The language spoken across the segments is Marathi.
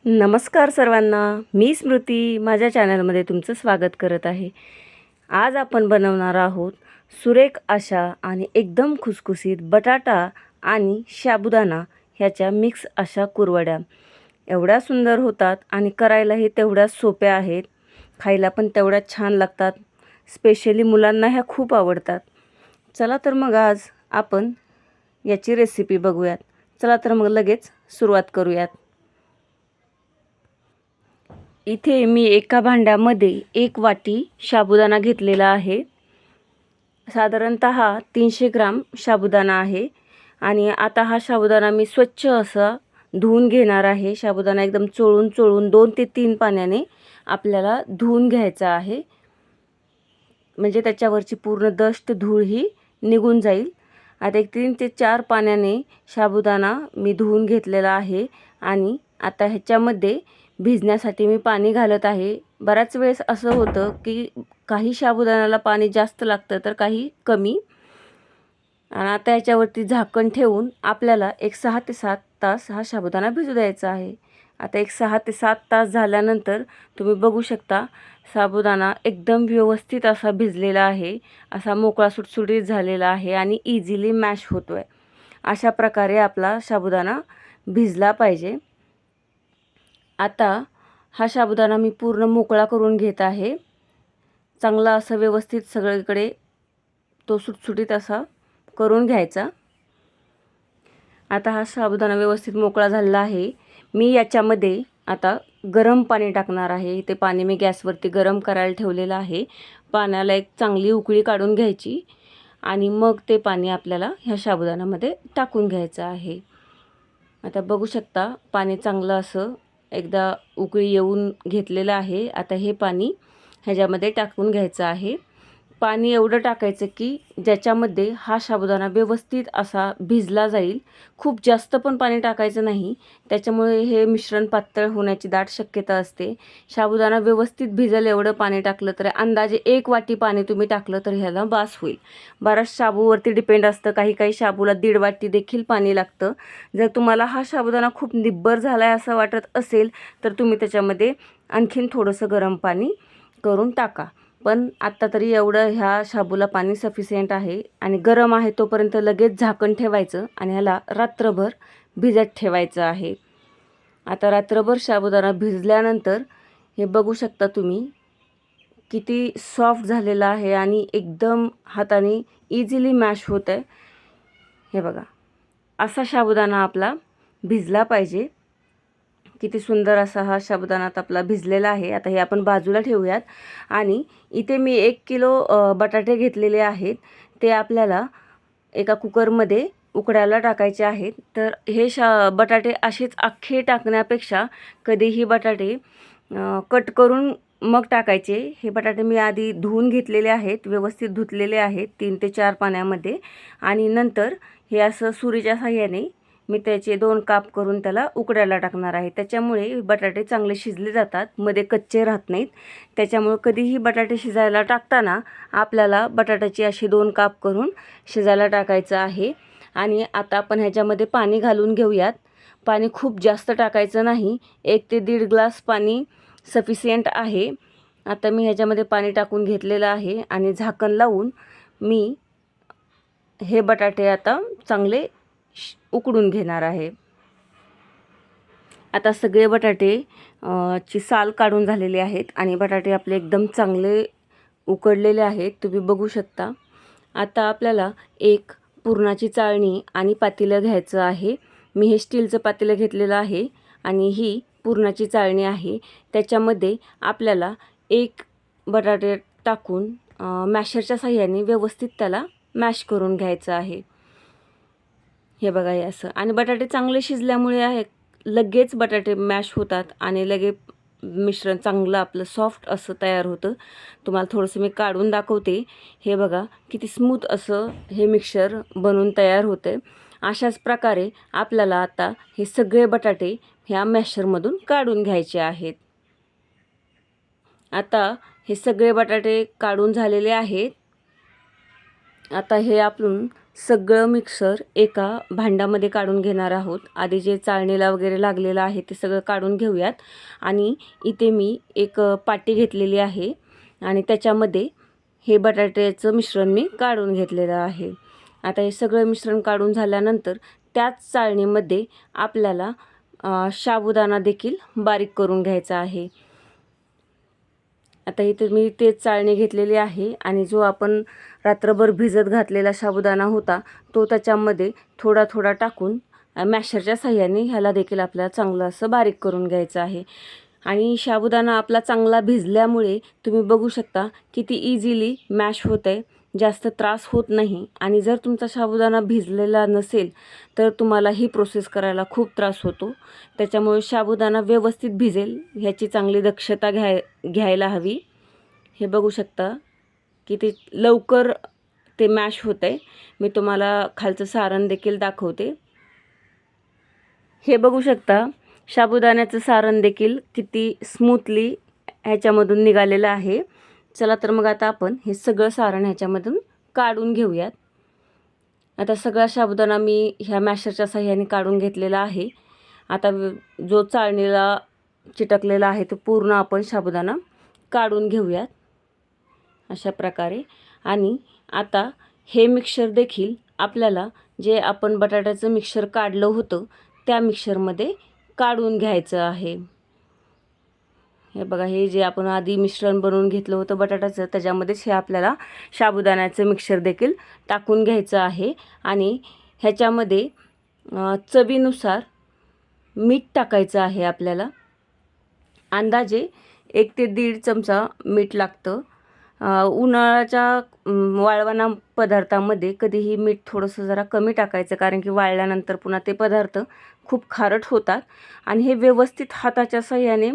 नमस्कार सर्वांना, मी स्मृती माझ्या चॅनलमध्ये तुमचं स्वागत करत आहे. आज आपण बनवणार आहोत सुरेख अशा आणि एकदम खुसखुशीत बटाटा आणि साबुदाणा ह्याच्या मिक्स अशा कुरवड्या. एवढ्या सुंदर होतात आणि करायलाही तेवढ्याच सोप्या आहेत. खायला पण तेवढ्याच छान लागतात. स्पेशली मुलांना ह्या खूप आवडतात. चला तर मग आज आपण याची रेसिपी बघूयात. चला तर मग लगेच सुरुवात करूयात. इथे मी एका भांड्यामध्ये 1 वाटी साबुदाणा घेतलेला आहे. साधारणतः 300 ग्राम साबुदाणा आहे. आणि आता हा साबुदाणा मी स्वच्छ असा धुवून घेणार आहे. साबुदाणा एकदम चोळून 2 ते 3 पाण्याने आपल्याला धुवून घ्यायचा आहे. म्हणजे त्याच्यावरची पूर्ण डस्ट धूळ ही निघून जाईल. आता 3 ते 4 पाण्याने साबुदाणा मी धुवून घेतलेला आहे. आणि आता ह्याच्यामध्ये भिजण्यासाठी मी पाणी घालत आहे. बऱ्याच वेळेस असं होतं की काही साबुदाण्याला पाणी जास्त लागतं तर काही कमी. आणि आता याच्यावरती झाकण ठेवून आपल्याला एक 6 ते 7 तास हा साबुदाणा भिजू द्यायचा आहे. आता एक 6 ते 7 तास झाल्यानंतर तुम्ही बघू शकता साबुदाणा एकदम व्यवस्थित असा भिजलेला आहे. असा मोकळा सुटसुटीत झालेला आहे आणि इझिली मॅश होतो आहे. अशा प्रकारे आपला साबुदाणा भिजला पाहिजे. आता हा साबुदाणा मी पूर्ण मोकळा करून घेत आहे. चांगला असं व्यवस्थित सगळीकडे तो सुटसुटीत असा करून घ्यायचा. आता हा साबुदाणा व्यवस्थित मोकळा झालेला आहे. मी याच्यामध्ये आता गरम पाणी टाकणार आहे. ते पाणी मी गॅसवरती गरम करायला ठेवलेलं आहे. पाण्याला एक चांगली उकळी काढून घ्यायची आणि मग ते पाणी आपल्याला ह्या साबुदाण्यामध्ये टाकून घ्यायचं आहे. आता बघू शकता पाणी चांगलं असं एकदा उकळी येऊन घेतलेलं आहे. आता हे पाणी ह्याच्यामध्ये टाकून घ्यायचं आहे. पाणी एवढं टाकायचं की ज्याच्यामध्ये हा साबुदाणा व्यवस्थित असा भिजला जाईल. खूप जास्त पण पाणी टाकायचं नाही, त्याच्यामुळे हे मिश्रण पातळ होण्याची दाट शक्यता असते. साबुदाणा व्यवस्थित भिजेल एवढं पाणी टाकलं तर अंदाजे 1 वाटी पाणी तुम्ही टाकलं तर ह्याला बास होईल. बऱ्याच शाबूवरती डिपेंड असतं. काही शाबूला 1.5 वाटी देखील पाणी लागतं. जर तुम्हाला हा साबुदाणा खूप निब्बर झाला आहे असं वाटत असेल तर तुम्ही त्याच्यामध्ये आणखीन थोडंसं गरम पाणी करून टाका. पण आत्ता तरी एवढं ह्या शाबूला पाणी सफिशियंट आहे. आणि गरम आहे तोपर्यंत लगेच झाकण ठेवायचं आणि ह्याला रात्रभर भिजत ठेवायचं आहे. आता रात्रभर साबुदाणा भिजल्यानंतर हे बघू शकता तुम्ही किती सॉफ्ट झालेला आहे आणि एकदम हाताने इझिली मॅश होत आहे. हे बघा, असा साबुदाणा आपला भिजला पाहिजे. किती सुंदर असा हा साबुदाणा आपला भिजलेला आहे. आता हे आपण बाजूला ठेवूयात. आणि इथे मी 1 किलो बटाटे घेतलेले आहेत. ते आपल्याला एका कुकरमध्ये उकडायला टाकायचे आहेत. तर हे बटाटे असेच अख्खे टाकण्यापेक्षा कधीही बटाटे कट करून मग टाकायचे. हे बटाटे मी आधी धुवून घेतलेले आहेत, व्यवस्थित धुतलेले आहेत 3 ते 4 पाण्यामध्ये. आणि नंतर हे असं सुरीच्या साहाय्याने मी त्याचे 2 काप करून त्याला उकडायला टाकणार आहे. त्याच्यामुळे बटाटे चांगले शिजले जातात, मध्ये कच्चे राहत नाहीत. त्याच्यामुळे कधीही बटाटे शिजायला टाकताना आपल्याला बटाट्याची अशी 2 काप करून शिजायला टाकायचं आहे. आणि आता आपण ह्याच्यामध्ये पाणी घालून घेऊयात. पाणी खूप जास्त टाकायचं नाही, 1 ते 1.5 ग्लास पाणी सफिशियंट आहे. आता मी ह्याच्यामध्ये पाणी टाकून घेतलेलं आहे आणि झाकण लावून मी हे बटाटे आता चांगले उकडून घेणार आहे. आता सगळे बटाटे ची साल काढून झालेले आहेत आणि बटाटे आपले एकदम चांगले उकडलेले आहेत, तुम्ही बघू शकता. आता आपल्याला एक पुरणाची चाळणी आणि पातेलं घ्यायचं आहे. मी हे स्टीलचं पातेलं घेतलेलं आहे आणि ही पुरणाची चाळणी आहे. त्याच्यामध्ये आपल्याला एक बटाटे टाकून मॅशरच्या साहाय्याने व्यवस्थित त्याला मॅश करून घ्यायचं आहे. हे बघा हे असं. आणि बटाटे चांगले शिजल्यामुळे आहे लगेच बटाटे मॅश होतात आणि लगेच मिश्रण चांगलं आपलं सॉफ्ट असं तयार होतं. तुम्हाला थोडंसं मी काढून दाखवते. हे बघा किती स्मूथ असं हे मिक्सचर बनून तयार होतं. अशाच प्रकारे आपल्याला आता हे सगळे बटाटे ह्या मॅशरमधून काढून घ्यायचे आहेत. आता हे सगळे बटाटे काढून झालेले आहेत. आता हे आपण सगळं मिक्सर एका भांड्यामध्ये काढून घेणार आहोत. आधी जे चाळणीला वगैरे लागलेलं आहे ते सगळं काढून घेऊयात. आणि इथे मी एक पाटी घेतलेली आहे आणि त्याच्यामध्ये हे बटाट्याचं मिश्रण मी काढून घेतलेलं आहे. आता हे सगळं मिश्रण काढून झाल्यानंतर त्याच चाळणीमध्ये आपल्याला साबुदाणा देखील बारीक करून घ्यायचा आहे. आता इथे मी तेच चाळणी घेतलेली आहे आणि जो आपण रात्रभर भिजत घातलेला साबुदाणा होता तो त्याच्यामध्ये थोडा थोडा टाकून मॅशरच्या साह्याने ह्याला देखील आपल्याला चांगलं असं बारीक करून घ्यायचं आहे. आणि साबुदाणा आपला चांगला भिजल्यामुळे तुम्ही बघू शकता किती इझिली मॅश होत आहे, जास्त त्रास होत नाही. आणि जर तुमचा साबुदाणा भिजलेला नसेल तर तुम्हाला ही प्रोसेस करायला खूप त्रास होतो. त्याच्यामुळे साबुदाणा व्यवस्थित भिजेल ह्याची चांगली दक्षता घ्यायला हवी. हे बघू शकता किती लवकर ते मॅश होत आहे. मी तुम्हाला खालचं सारण देखील दाखवते. हे बघू शकता साबुदाण्याचं सारण देखील किती स्मूथली ह्याच्यामधून निघालेलं आहे. चला तर मग आता आपण हे सगळं सारण ह्याच्यामधून काढून घेऊयात. आता सगळा साबुदाणा मी ह्या मॅशरच्या साह्याने काढून घेतलेला आहे. आता जो चाळणीला चिटकलेला आहे तो पूर्ण आपण साबुदाणा काढून घेऊयात अशा प्रकारे. आणि आता हे मिक्सर देखील आपल्याला जे आपण बटाट्याचं मिक्सर काढलं होतं त्या मिक्सरमध्ये काढून घ्यायचं आहे. हे बघा, हे जे आपण आधी मिश्रण बनवून घेतलं होतं बटाट्याचं त्याच्यामध्येच हे आपल्याला साबुदाण्याचं मिक्सर देखील टाकून घ्यायचं आहे. आणि ह्याच्यामध्ये चवीनुसार मीठ टाकायचं आहे आपल्याला. अंदाजे 1 ते 1.5 चमचा मीठ लागतं. उन्हाळ्याच्या वाळवणा पदार्थामध्ये कधीही मीठ थोडंसं जरा कमी टाकायचं, कारण की वाळल्यानंतर पुन्हा ते पदार्थ खूप खारट होतात. आणि हे व्यवस्थित हाताच्या साह्याने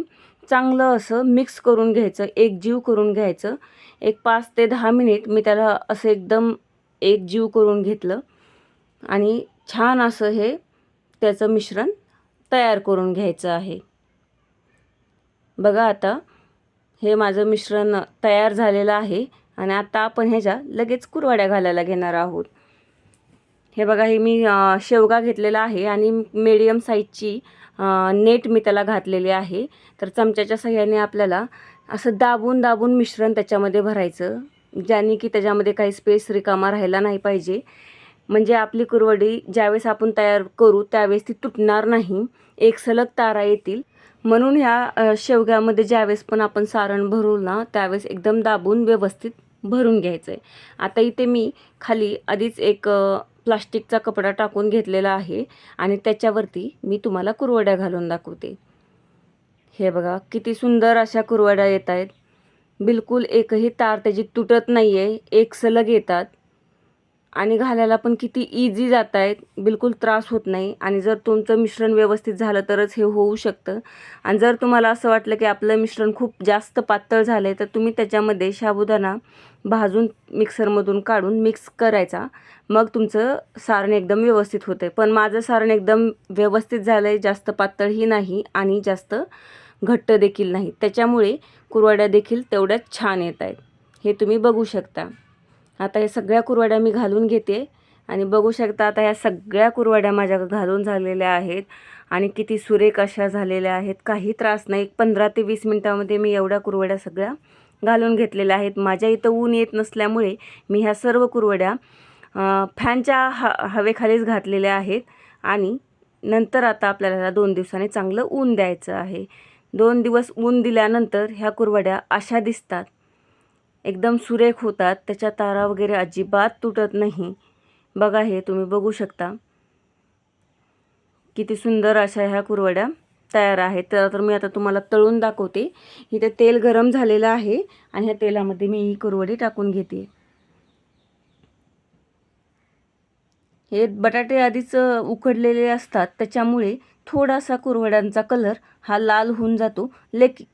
चांगलं असं मिक्स करून घ्यायचं, एकजीव करून घ्यायचं. एक 5 ते 10 मिनिट मी त्याला असं एकदम एकजीव करून घेतलं आणि छान असं हे त्याचं मिश्रण तयार करून घ्यायचं आहे. बघा, आता हे माझं मिश्रण तयार झालेलं आहे आणि आता आपण ह्याच्या लगेच कुरवड्या घालायला घेणार आहोत. हे बघा, हे मी शेवगा घेतलेला आहे आणि मीडियम साईजची नेट मी त्याला घातलेली आहे. तर चमच्याच्या साह्याने आपल्याला असं दाबून दाबून मिश्रण त्याच्यामध्ये भरायचं, ज्याने की त्याच्यामध्ये काही स्पेस रिकामा राहायला नाही पाहिजे. म्हणजे आपली कुरवडी ज्यावेळेस आपण तयार करू त्यावेळेस ती तुटणार नाही, एक सलग तारा येतील. म्हणून ह्या शेवग्यामध्ये ज्यावेळेस पण आपण सारण भरू ना त्यावेळेस एकदम दाबून व्यवस्थित भरून घ्यायचं आहे. आता इथे मी खाली आधीच एक प्लास्टिकचा कपडा टाकून घेतलेला आहे आणि त्याच्यावरती मी तुम्हाला कुरवड्या घालून दाखवते. हे बघा, किती सुंदर अशा कुरवड्या येत आहेत. बिलकुल एकही तार त्याची तुटत नाही आहे, एक सलग येतात आणि घालायला पण किती इझी जात आहेत, बिलकुल त्रास होत नाही. आणि जर तुमचं मिश्रण व्यवस्थित झालं तरच हे होऊ शकतं. आणि जर तुम्हाला असं वाटलं की आपलं मिश्रण खूप जास्त पातळ झालं आहे तर तुम्ही त्याच्यामध्ये साबुदाणा भाजून मिक्सरमधून काढून मिक्स करायचा, मग तुमचं सारण एकदम व्यवस्थित होतं आहे. पण माझं सारण एकदम व्यवस्थित झालं आहे, जास्त पातळही नाही आणि जास्त घट्ट देखील नाही. त्याच्यामुळे कुरवड्या देखील तेवढ्याच छान येत आहेत, हे तुम्ही बघू शकता. आता हे सगळ्या कुरवड्या मी घालून घेते आणि बघू शकता आता ह्या सगळ्या कुरवड्या माझ्या घालून झालेल्या आहेत आणि किती सुरेख अशा झालेल्या आहेत. काही त्रास नाही. 15 ते 20 मिनटामध्ये मी एवढ्या कुरवड्या सगळ्या घालून घेतलेल्या आहेत. माझ्या इथं ऊन येत नसल्यामुळे मी ह्या सर्व कुरवड्या फॅनच्या हवेखालीच घातलेल्या आहेत. आणि नंतर आता आपल्याला 2 दिवसांनी चांगलं ऊन द्यायचं आहे. 2 दिवस ऊन दिल्यानंतर ह्या कुरवड्या अशा दिसतात, एकदम सुरेख होतात. त्याच्या तारा वगैरे अजिबात तुटत नाही. बघा, हे तुम्ही बघू शकता किती सुंदर अशा ह्या कुरवड्या तयार आहेत. तर मी आता तुम्हाला तळून दाखवते. इथे तेल गरम झालेलं आहे आणि ह्या तेलामध्ये मी ही कुरवडी टाकून घेते. हे बटाटे आधीच उकडलेले असतात त्याच्यामुळे थोडासा कुरवड्यांचा कलर हा लाल होऊन जातो,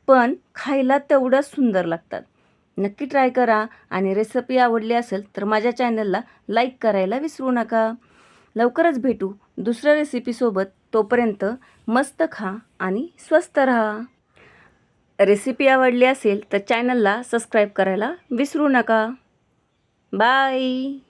पण खायला तेवढंच सुंदर लागतात. नक्की ट्राय करा आणि रेसिपी आवडली असेल तर माझ्या चॅनलला लाईक करायला विसरू नका. लवकरच भेटू दुसऱ्या रेसिपीसोबत. तोपर्यंत मस्त खा आणि स्वस्त राहा. रेसिपी आवडली असेल तर चॅनलला सबस्क्राईब करायला विसरू नका. बाय.